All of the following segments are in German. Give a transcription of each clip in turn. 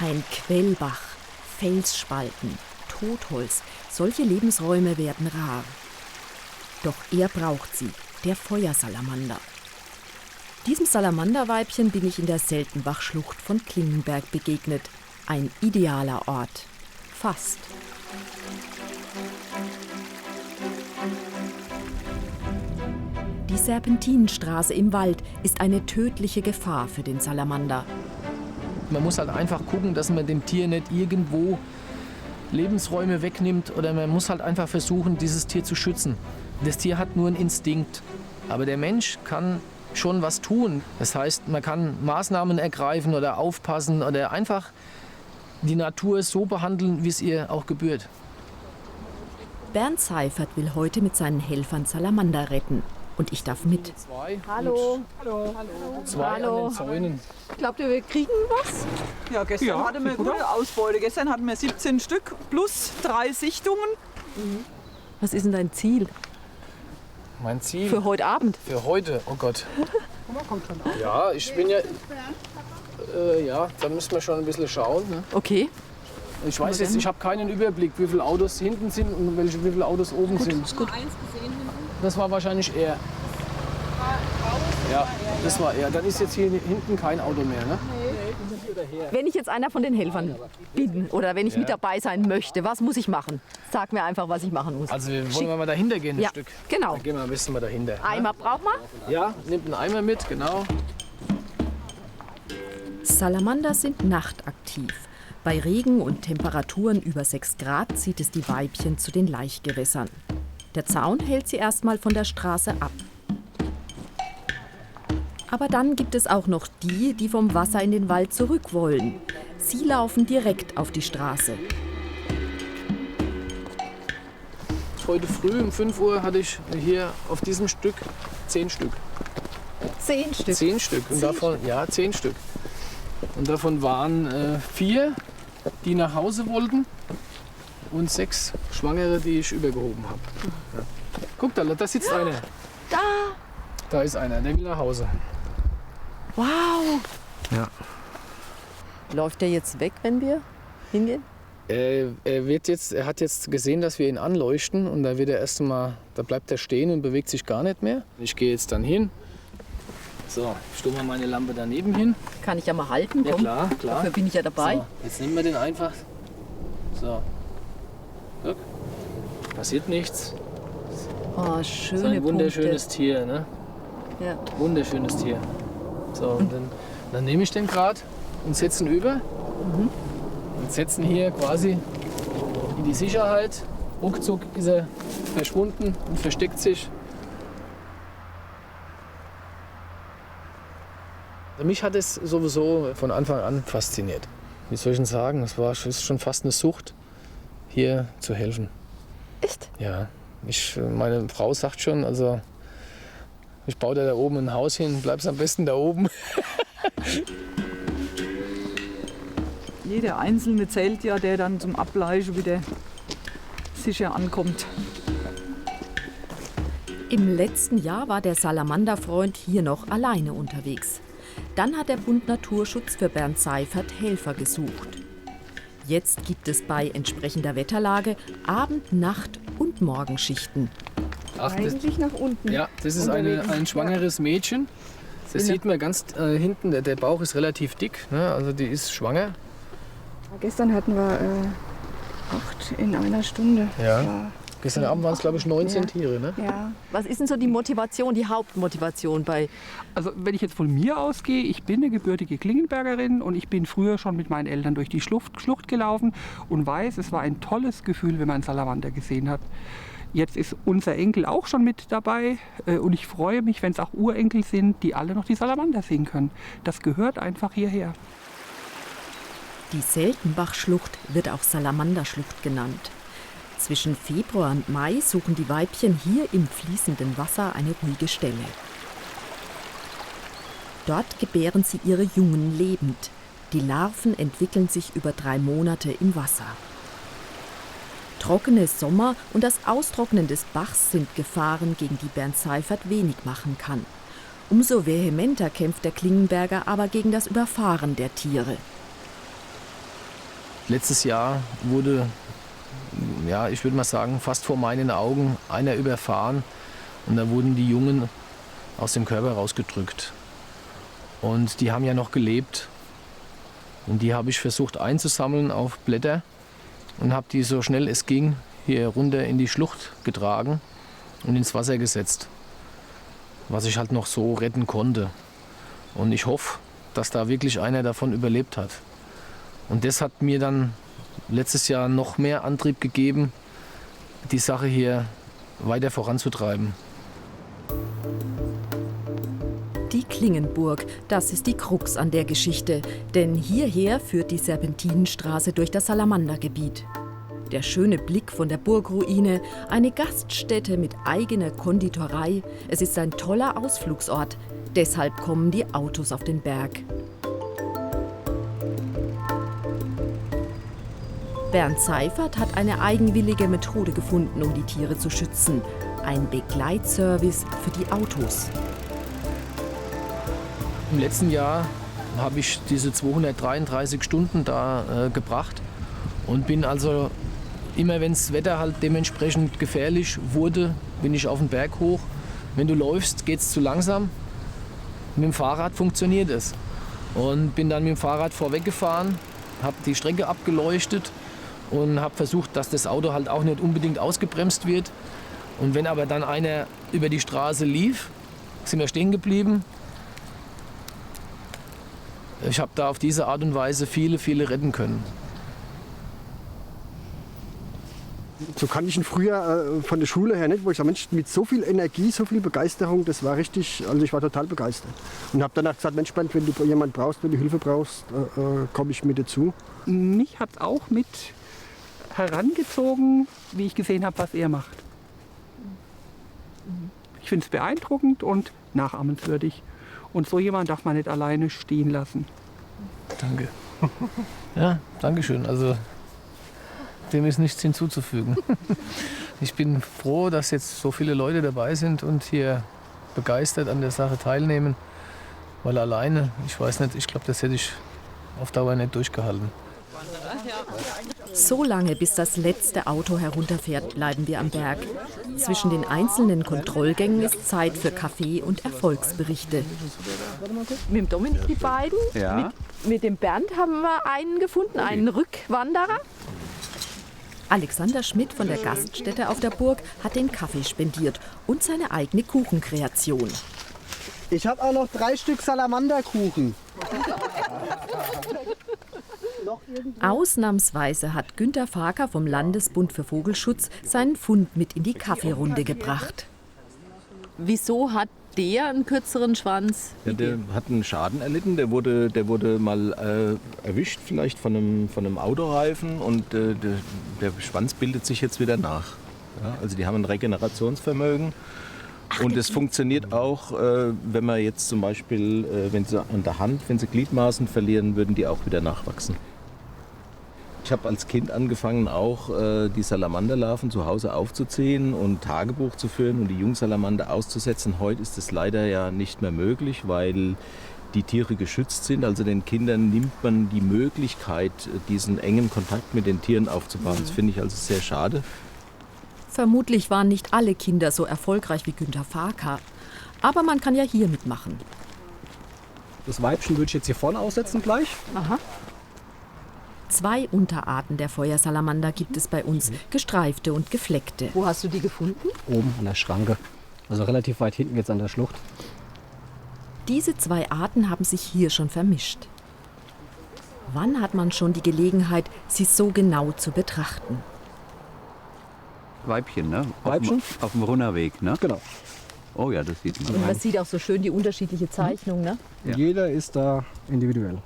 Ein Quellbach, Felsspalten, Totholz, solche Lebensräume werden rar. Doch er braucht sie, der Feuersalamander. Diesem Salamanderweibchen bin ich in der Seltenbachschlucht von Klingenberg begegnet. Ein idealer Ort. Fast. Die Serpentinenstraße im Wald ist eine tödliche Gefahr für den Salamander. Man muss halt einfach gucken, dass man dem Tier nicht irgendwo Lebensräume wegnimmt, oder man muss halt einfach versuchen, dieses Tier zu schützen. Das Tier hat nur einen Instinkt, aber der Mensch kann schon was tun. Das heißt, man kann Maßnahmen ergreifen oder aufpassen oder einfach die Natur so behandeln, wie es ihr auch gebührt. Bernd Seifert will heute mit seinen Helfern Salamander retten. Und ich darf mit. Hallo. Zwei an den Zäunen. Glaubt ihr, wir kriegen was? Ja, gestern hatten wir gute Ausbeute. Gestern hatten wir 17 Stück plus 3 Sichtungen. Was ist denn dein Ziel Mein Ziel für heute Abend? für heute, oh Gott. Ja, ich bin ja. Ja, da müssen wir schon ein bisschen schauen. Ne? Okay. Ich weiß jetzt, ich habe keinen Überblick, wie viele Autos hinten sind und wie viele Autos oben sind. Ist gut. Das war wahrscheinlich er. Ja, das war er. Dann ist jetzt hier hinten kein Auto mehr, ne? Wenn ich jetzt einer von den Helfern bin oder wenn ich mit dabei sein möchte, was muss ich machen? Sag mir einfach, was ich machen muss. Also wollen wir mal dahinter gehen, ein Ja, Stück. genau. Dann gehen wir ein bisschen mal dahinter. Eimer braucht man? Ja, nimmt einen Eimer mit, genau. Salamander sind nachtaktiv. Bei Regen und Temperaturen über 6 Grad zieht es die Weibchen zu den Laichgewässern. Der Zaun hält sie erstmal von der Straße ab. Aber dann gibt es auch noch die, die vom Wasser in den Wald zurück wollen. Sie laufen direkt auf die Straße. Heute früh um 5 Uhr hatte ich hier auf diesem Stück 10 Stück. 10 Stück. 10 Stück. Und davon, ja, 10 Stück. Und davon waren 4, die nach Hause wollten, und 6 Schwangere, die ich übergehoben habe. Ja. Guck, da sitzt einer. Da. Da ist einer, der will nach Hause. Wow. Ja. Läuft der jetzt weg, wenn wir hingehen? Er hat jetzt gesehen, dass wir ihn anleuchten, und da bleibt er stehen und bewegt sich gar nicht mehr. Ich gehe jetzt dann hin. So, ich stelle mal meine Lampe daneben hin. Kann ich ja mal halten, Ja, komm. klar. Dafür bin ich ja dabei. So, jetzt nehmen wir den einfach. So. Guck. Passiert nichts. Oh, So schöne ein wunderschönes Punkte. Tier, ne? Ja. Wunderschönes Tier. So, und dann nehme ich den gerade und setze ihn über. Und setze ihn hier quasi in die Sicherheit. Ruckzuck ist er verschwunden und versteckt sich. Mich hat es sowieso von Anfang an fasziniert. Wie soll ich denn sagen, es ist schon fast eine Sucht, hier zu helfen. Echt? Ja, meine Frau sagt schon, also ich baue dir da oben ein Haus hin, bleibst am besten da oben. Jeder Einzelne zählt ja, der dann zum Ableichen wieder sicher ankommt. Im letzten Jahr war der Salamanderfreund hier noch alleine unterwegs. Dann hat der Bund Naturschutz für Bernd Seifert Helfer gesucht. Jetzt gibt es bei entsprechender Wetterlage Abend-, Nacht- und Morgenschichten. Eigentlich nach unten. Ja, das ist ein schwangeres Mädchen. Das sieht man ganz hinten, der Bauch ist relativ dick, ne? Also die ist schwanger. Gestern hatten wir 8 in einer Stunde. Ja. Gestern Abend waren es, glaube ich, 19 Tiere. Ne? Ja. Was ist denn so die Motivation, die Hauptmotivation bei? Also wenn ich jetzt von mir ausgehe, ich bin eine gebürtige Klingenbergerin und ich bin früher schon mit meinen Eltern durch die Schlucht gelaufen und weiß, es war ein tolles Gefühl, wenn man einen Salamander gesehen hat. Jetzt ist unser Enkel auch schon mit dabei und ich freue mich, wenn es auch Urenkel sind, die alle noch die Salamander sehen können. Das gehört einfach hierher. Die Seltenbachschlucht wird auch Salamanderschlucht genannt. Zwischen Februar und Mai suchen die Weibchen hier im fließenden Wasser eine ruhige Stelle. Dort gebären sie ihre Jungen lebend. Die Larven entwickeln sich über 3 Monate im Wasser. Trockene Sommer und das Austrocknen des Bachs sind Gefahren, gegen die Bernd Seifert wenig machen kann. Umso vehementer kämpft der Klingenberger aber gegen das Überfahren der Tiere. letztes Jahr wurde, ja, ich würde mal sagen, fast vor meinen Augen einer überfahren. Und da wurden die Jungen aus dem Körper rausgedrückt. Und die haben ja noch gelebt. Und die habe ich versucht einzusammeln auf Blätter und habe die so schnell es ging hier runter in die Schlucht getragen und ins Wasser gesetzt, was ich halt noch so retten konnte. Und ich hoffe, dass da wirklich einer davon überlebt hat. Und das hat mir dann letztes Jahr noch mehr Antrieb gegeben, die Sache hier weiter voranzutreiben. Die Klingenburg, das ist die Krux an der Geschichte. Denn hierher führt die Serpentinenstraße durch das Salamandergebiet. Der schöne Blick von der Burgruine, eine Gaststätte mit eigener Konditorei. Es ist ein toller Ausflugsort. Deshalb kommen die Autos auf den Berg. Bernd Seifert hat eine eigenwillige Methode gefunden, um die Tiere zu schützen. Ein Begleitservice für die Autos. Im letzten Jahr habe ich diese 233 Stunden da gebracht und bin also immer, wenn das Wetter halt dementsprechend gefährlich wurde, bin ich auf den Berg hoch. Wenn du läufst, geht es zu langsam. Mit dem Fahrrad funktioniert es. Und bin dann mit dem Fahrrad vorweggefahren, habe die Strecke abgeleuchtet und habe versucht, dass das Auto halt auch nicht unbedingt ausgebremst wird. Und wenn aber dann einer über die Straße lief, sind wir stehen geblieben. Ich habe da auf diese Art und Weise viele retten können. So kannte ich ihn früher von der Schule her nicht, wo ich sage, Mensch, mit so viel Energie, so viel Begeisterung, das war richtig, also ich war total begeistert. Und habe danach gesagt, Mensch Bernd, wenn du jemanden brauchst, wenn du Hilfe brauchst, komme ich mit dazu. Mich hat es auch mit herangezogen, wie ich gesehen habe, was er macht. Ich finde es beeindruckend und nachahmenswürdig. Und so jemand darf man nicht alleine stehen lassen. Danke. Ja, danke schön. Also dem ist nichts hinzuzufügen. Ich bin froh, dass jetzt so viele Leute dabei sind und hier begeistert an der Sache teilnehmen. Weil alleine, ich weiß nicht, ich glaube, das hätte ich auf Dauer nicht durchgehalten. So lange, bis das letzte Auto herunterfährt, bleiben wir am Berg. Zwischen den einzelnen Kontrollgängen ist Zeit für Kaffee und Erfolgsberichte. Mit dem Dominik die beiden. Ja. Mit dem Bernd haben wir einen gefunden, einen Rückwanderer. Alexander Schmidt von der Gaststätte auf der Burg hat den Kaffee spendiert und seine eigene Kuchenkreation. Ich habe auch noch 3 Stück Salamanderkuchen. Ausnahmsweise hat Günter Faker vom Landesbund für Vogelschutz seinen Fund mit in die Kaffeerunde gebracht. Wieso hat der einen kürzeren Schwanz? Ja, der hat einen Schaden erlitten. Der wurde mal erwischt, vielleicht von einem Autoreifen, und der Schwanz bildet sich jetzt wieder nach. Ja, also die haben ein Regenerationsvermögen. Und es funktioniert auch, wenn man jetzt zum Beispiel, wenn sie an der Hand, wenn sie Gliedmaßen verlieren, würden die auch wieder nachwachsen. Ich habe als Kind angefangen, auch die Salamanderlarven zu Hause aufzuziehen und Tagebuch zu führen und die Jungsalamander auszusetzen. Heute ist es leider ja nicht mehr möglich, weil die Tiere geschützt sind. Also den Kindern nimmt man die Möglichkeit, diesen engen Kontakt mit den Tieren aufzubauen. Das finde ich also sehr schade. Vermutlich waren nicht alle Kinder so erfolgreich wie Günter Faker. Aber man kann ja hier mitmachen. Das Weibchen würde ich jetzt hier vorne aussetzen gleich. Aha. 2 Unterarten der Feuersalamander gibt es bei uns, gestreifte und gefleckte. Wo hast du die gefunden? Oben an der Schranke. Also relativ weit hinten jetzt an der Schlucht. Diese 2 Arten haben sich hier schon vermischt. Wann hat man schon die Gelegenheit, sie so genau zu betrachten? Weibchen, ne? Weibchen? Auf dem Runnerweg, ne? Genau. Oh ja, das sieht man. Und man sieht auch so schön die unterschiedliche Zeichnung, ne? Ja. Jeder ist da individuell.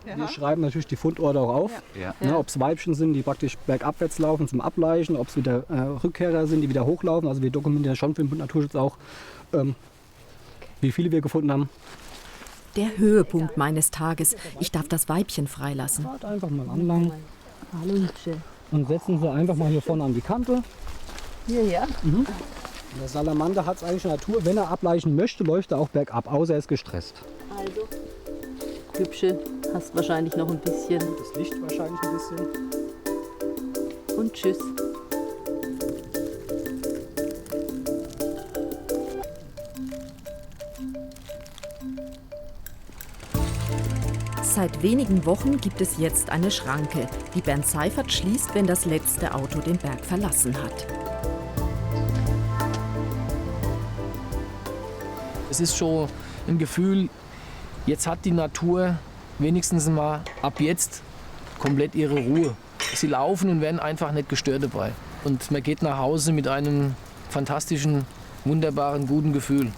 Ja. Wir schreiben natürlich die Fundorte auch auf. Ja. Ne, ob es Weibchen sind, die praktisch bergabwärts laufen zum Ableichen, ob es wieder Rückkehrer sind, die wieder hochlaufen. Also wir dokumentieren schon für den Bund Naturschutz auch, wie viele wir gefunden haben. Der Höhepunkt meines Tages. Ich darf das Weibchen freilassen. Einfach mal anlangen. Hallo Hübsche. Und setzen Sie einfach mal hier vorne an die Kante. Hierher? Der Salamander hat es eigentlich in der Natur, wenn er ableichen möchte, läuft er auch bergab, außer er ist gestresst. Ah Also, hübsche, hast wahrscheinlich noch ein bisschen. Das Licht wahrscheinlich ein bisschen. Und tschüss. Seit wenigen Wochen gibt es jetzt eine Schranke, die Bernd Seifert schließt, wenn das letzte Auto den Berg verlassen hat. Es ist schon ein Gefühl, jetzt hat die Natur wenigstens mal ab jetzt komplett ihre Ruhe. Sie laufen und werden einfach nicht gestört dabei. Und man geht nach Hause mit einem fantastischen, wunderbaren, guten Gefühl.